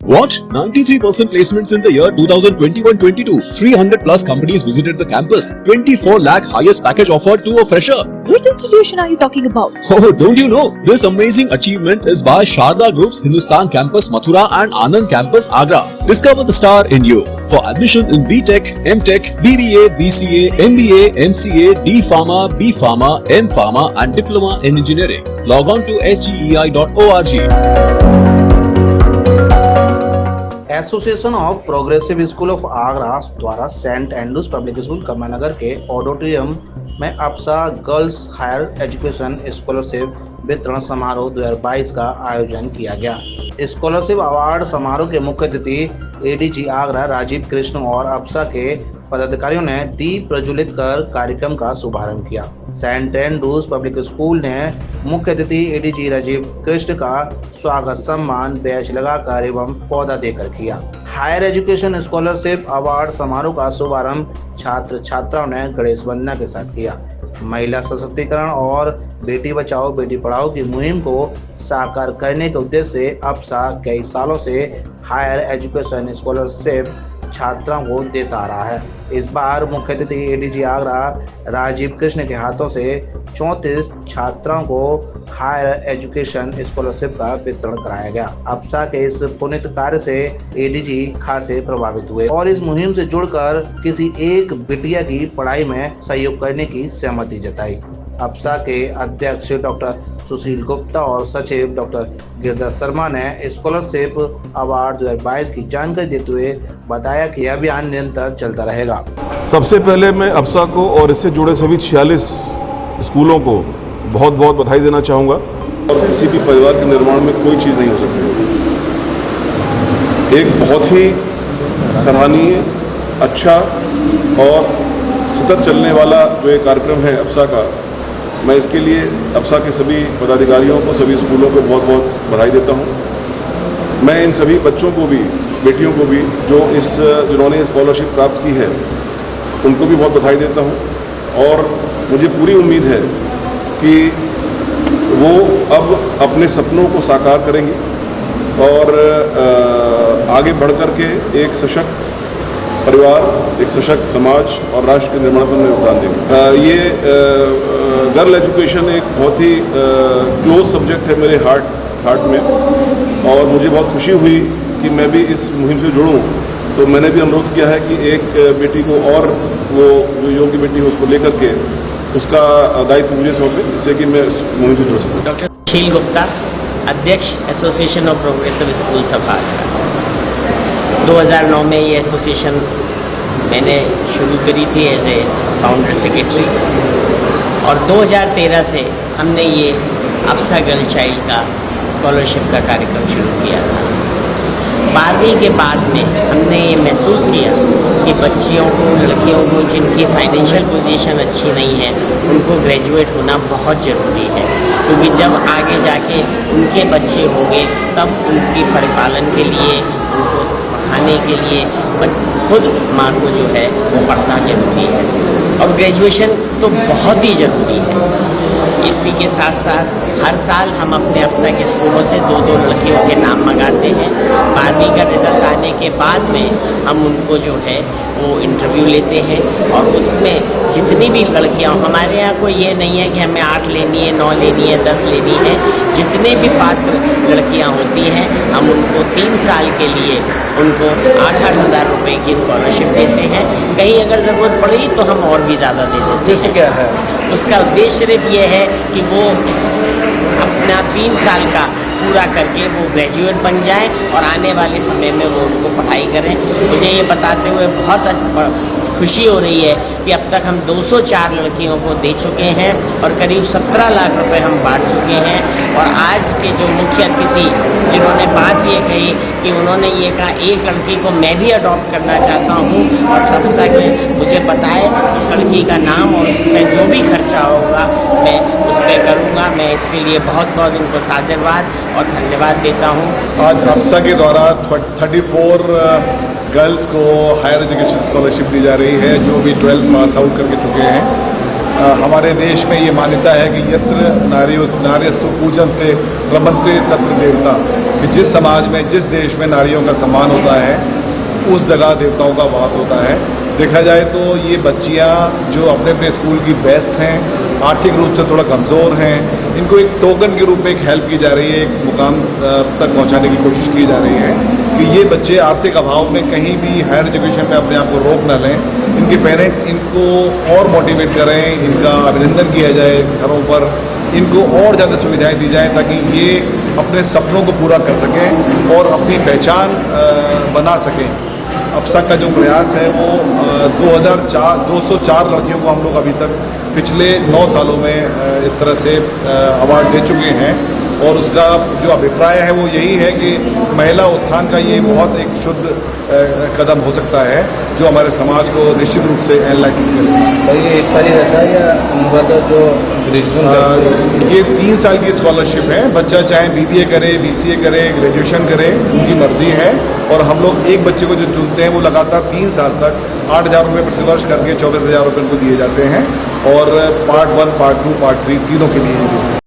What? 93% placements in the year 2021-22. 300 plus companies visited the campus. 24 lakh highest package offered to a fresher. Which institution are you talking about? Oh, don't you know? This amazing achievement is by Sharda Group's Hindustan Campus Mathura and Anand Campus Agra. Discover the star in you. For admission in BTech, MTech, BBA, BCA, MBA, MCA, D Pharma, B Pharma, M Pharma and Diploma in Engineering. Log on to sgei.org. Association of Progressive School of Agra द्वारा Saint Andrews Public School Kamlanagar के auditorium में APSA girls higher education scholarship वितरण समारोह 2022 का आयोजन किया गया। Scholarship award समारोह के मुख्य अतिथि एडीजी आगरा राजीव कृष्ण और अप्सा के पदाधिकारियों ने दीप प्रज्वलित कर कार्यक्रम का शुभारंभ किया। सेंट एंड्रूज पब्लिक स्कूल ने मुख्य अतिथि एडीजी राजीव कृष्ण का स्वागत सम्मान बैच लगाकर एवं पौधा देकर किया। हायर एजुकेशन स्कॉलरशिप अवार्ड समारोह का शुभारंभ छात्र छात्राओं ने गणेश वंदना के साथ किया। महिला सशक्तिकरण और बेटी बचाओ बेटी पढ़ाओ की मुहिम को साकार करने के उद्देश्य से अप्सा कई सालों से हायर एजुकेशन स्कॉलरशिप छात्राओं को देता आ रहा है। इस बार मुख्य अतिथि एडीजी आगरा राजीव कृष्ण के हाथों से 34 छात्राओं को हायर एजुकेशन स्कॉलरशिप का वितरण कराया गया। अप्सा के इस पुनीत कार्य से एडीजी खासे प्रभावित हुए और इस मुहिम से जुड़कर किसी एक बिटिया की पढ़ाई में सहयोग करने की सहमति जताई। अप्सा के अध्यक्ष डॉक्टर सुशील गुप्ता और सचिव डॉक्टर गिरधर शर्मा ने स्कॉलरशिप अवार्ड 2022 की जानकारी देते हुए बताया कि यह अभियान निरंतर चलता रहेगा। सबसे पहले मैं अप्सा को और इससे जुड़े सभी 46 स्कूलों को बहुत बहुत बधाई देना चाहूंगा। और किसी भी परिवार के निर्माण में कोई चीज नहीं हो सकती। एक बहुत ही सराहनीय, अच्छा और सतत चलने वाला जो एक कार्यक्रम है अप्सा का, मैं इसके लिए अप्सा के सभी पदाधिकारियों को, सभी स्कूलों को बहुत बहुत बधाई देता हूं। मैं इन सभी बच्चों को भी, बेटियों को भी जिन्होंने स्कॉलरशिप प्राप्त की है, उनको भी बहुत बधाई देता हूं। और मुझे पूरी उम्मीद है कि वो अब अपने सपनों को साकार करेंगे और आगे बढ़कर के एक सशक्त परिवार, एक सशक्त समाज और राष्ट्र के निर्माण में योगदान देंगे। ये गर्ल एजुकेशन एक बहुत ही क्लोज सब्जेक्ट है मेरे हार्ट में और मुझे बहुत खुशी हुई कि मैं भी इस मुहिम से जुड़ूं। तो मैंने भी अनुरोध किया है कि एक बेटी को और वो जो योग्य बेटी है उसको लेकर के उसका दायित्व मुझे सौंपे, जिससे कि मैं इस मुहिम से जुड़ सकूं। डॉक्टर सुशील गुप्ता, अध्यक्ष association of progressive schools of Agra. 2009 में ये एसोसिएशन मैंने शुरू करी थी एज ए फाउंडर सेक्रेटरी और 2013 से हमने ये अप्सा गर्ल चाइल्ड का स्कॉलरशिप का कार्यक्रम शुरू किया था। 12वीं के बाद में हमने ये महसूस किया कि बच्चियों को, लड़कियों को जिनकी फाइनेंशियल पोजीशन अच्छी नहीं है, उनको ग्रेजुएट होना बहुत ज़रूरी है, क्योंकि जब आगे जाके उनके बच्चे होंगे तब उनकी परिपालन के लिए, उनको पढ़ाने के लिए खुद माँ को जो है वो पढ़ना जरूरी है और ग्रेजुएशन तो बहुत ही ज़रूरी है। इसी के साथ साथ हर साल हम अपने अप्सा के स्कूलों से 2-2 लड़कियों के नाम मंगाते हैं। 12वीं का रिजल्ट आने के बाद में हम उनको जो है वो इंटरव्यू लेते हैं और उसमें जितनी भी लड़कियां, हमारे यहाँ कोई ये नहीं है कि हमें 8 लेनी है, 9 लेनी है, 10 लेनी है। जितने भी पात्र लड़कियां होती हैं हम उनको 3 साल के लिए उनको 8-8 हज़ार रुपये की स्कॉलरशिप देते हैं। कहीं अगर ज़रूरत पड़ी तो हम और भी ज़्यादा दे देते हैं। क्या है उसका उद्देश्य सिर्फ ये है कि वो अपना 3 साल का पूरा करके वो ग्रेजुएट बन जाए और आने वाले समय में वो उनको पढ़ाई करें। मुझे ये बताते हुए बहुत खुशी हो रही है कि अब तक हम 204 लड़कियों को दे चुके हैं और करीब 17 लाख रुपए हम बांट चुके हैं। और आज के जो मुख्य अतिथि जिन्होंने बात ये कही कि उन्होंने ये कहा एक लड़की को मैं भी अडॉप्ट करना चाहता हूँ और अप्सा के मुझे बताए उस लड़की का नाम और उसमें जो भी खर्चा होगा मैं उस पर करूँगा। मैं इसके लिए बहुत बहुत उनको साधुवाद और धन्यवाद देता हूँ। आज अप्सा के द्वारा 34 गर्ल्स को हायर एजुकेशन स्कॉलरशिप दी जा रही है, जो भी 12th पास आउट करके चुके हैं। हमारे देश में ये मान्यता है कि यत्र नार्यस्तु पूजन्ते रमन्ते तत्र देवता। कि जिस समाज में, जिस देश में नारियों का सम्मान होता है, उस जगह देवताओं का वास होता है। देखा जाए तो ये बच्चियां जो अपने अपने स्कूल की बेस्ट हैं, आर्थिक रूप से थोड़ा कमज़ोर हैं, इनको एक टोकन के रूप में एक हेल्प की जा रही है, एक मुकाम तक पहुंचाने की कोशिश की जा रही है कि ये बच्चे आर्थिक अभाव में कहीं भी हायर एजुकेशन में अपने आप को रोक न लें। इनके पेरेंट्स इनको और मोटिवेट करें, इनका अभिनंदन किया जाए घरों पर, इनको और ज़्यादा सुविधाएं दी जाएं ताकि ये अपने सपनों को पूरा कर सकें और अपनी पहचान बना सकें। अप्सा का जो प्रयास है वो 204 लड़कियों को हम लोग अभी तक पिछले 9 सालों में इस तरह से अवार्ड दे चुके हैं और उसका जो अभिप्राय है वो यही है कि महिला उत्थान का ये बहुत एक शुद्ध कदम हो सकता है जो हमारे समाज को निश्चित रूप से एनलाइटन करेगा। और ये एक साल ही रहता है या मतलब जो ग्रेजुएशन? ये 3 साल की स्कॉलरशिप है। बच्चा चाहे BBA करे, BCA करे, ग्रेजुएशन करे, उनकी मर्जी है। और हम लोग एक बच्चे को जो चुनते हैं वो लगातार 3 साल तक 8,000 रुपये प्रतिवर्ष करके 24,000 रुपये उनको दिए जाते हैं और पार्ट 1, पार्ट 2, पार्ट 3 तीनों के लिए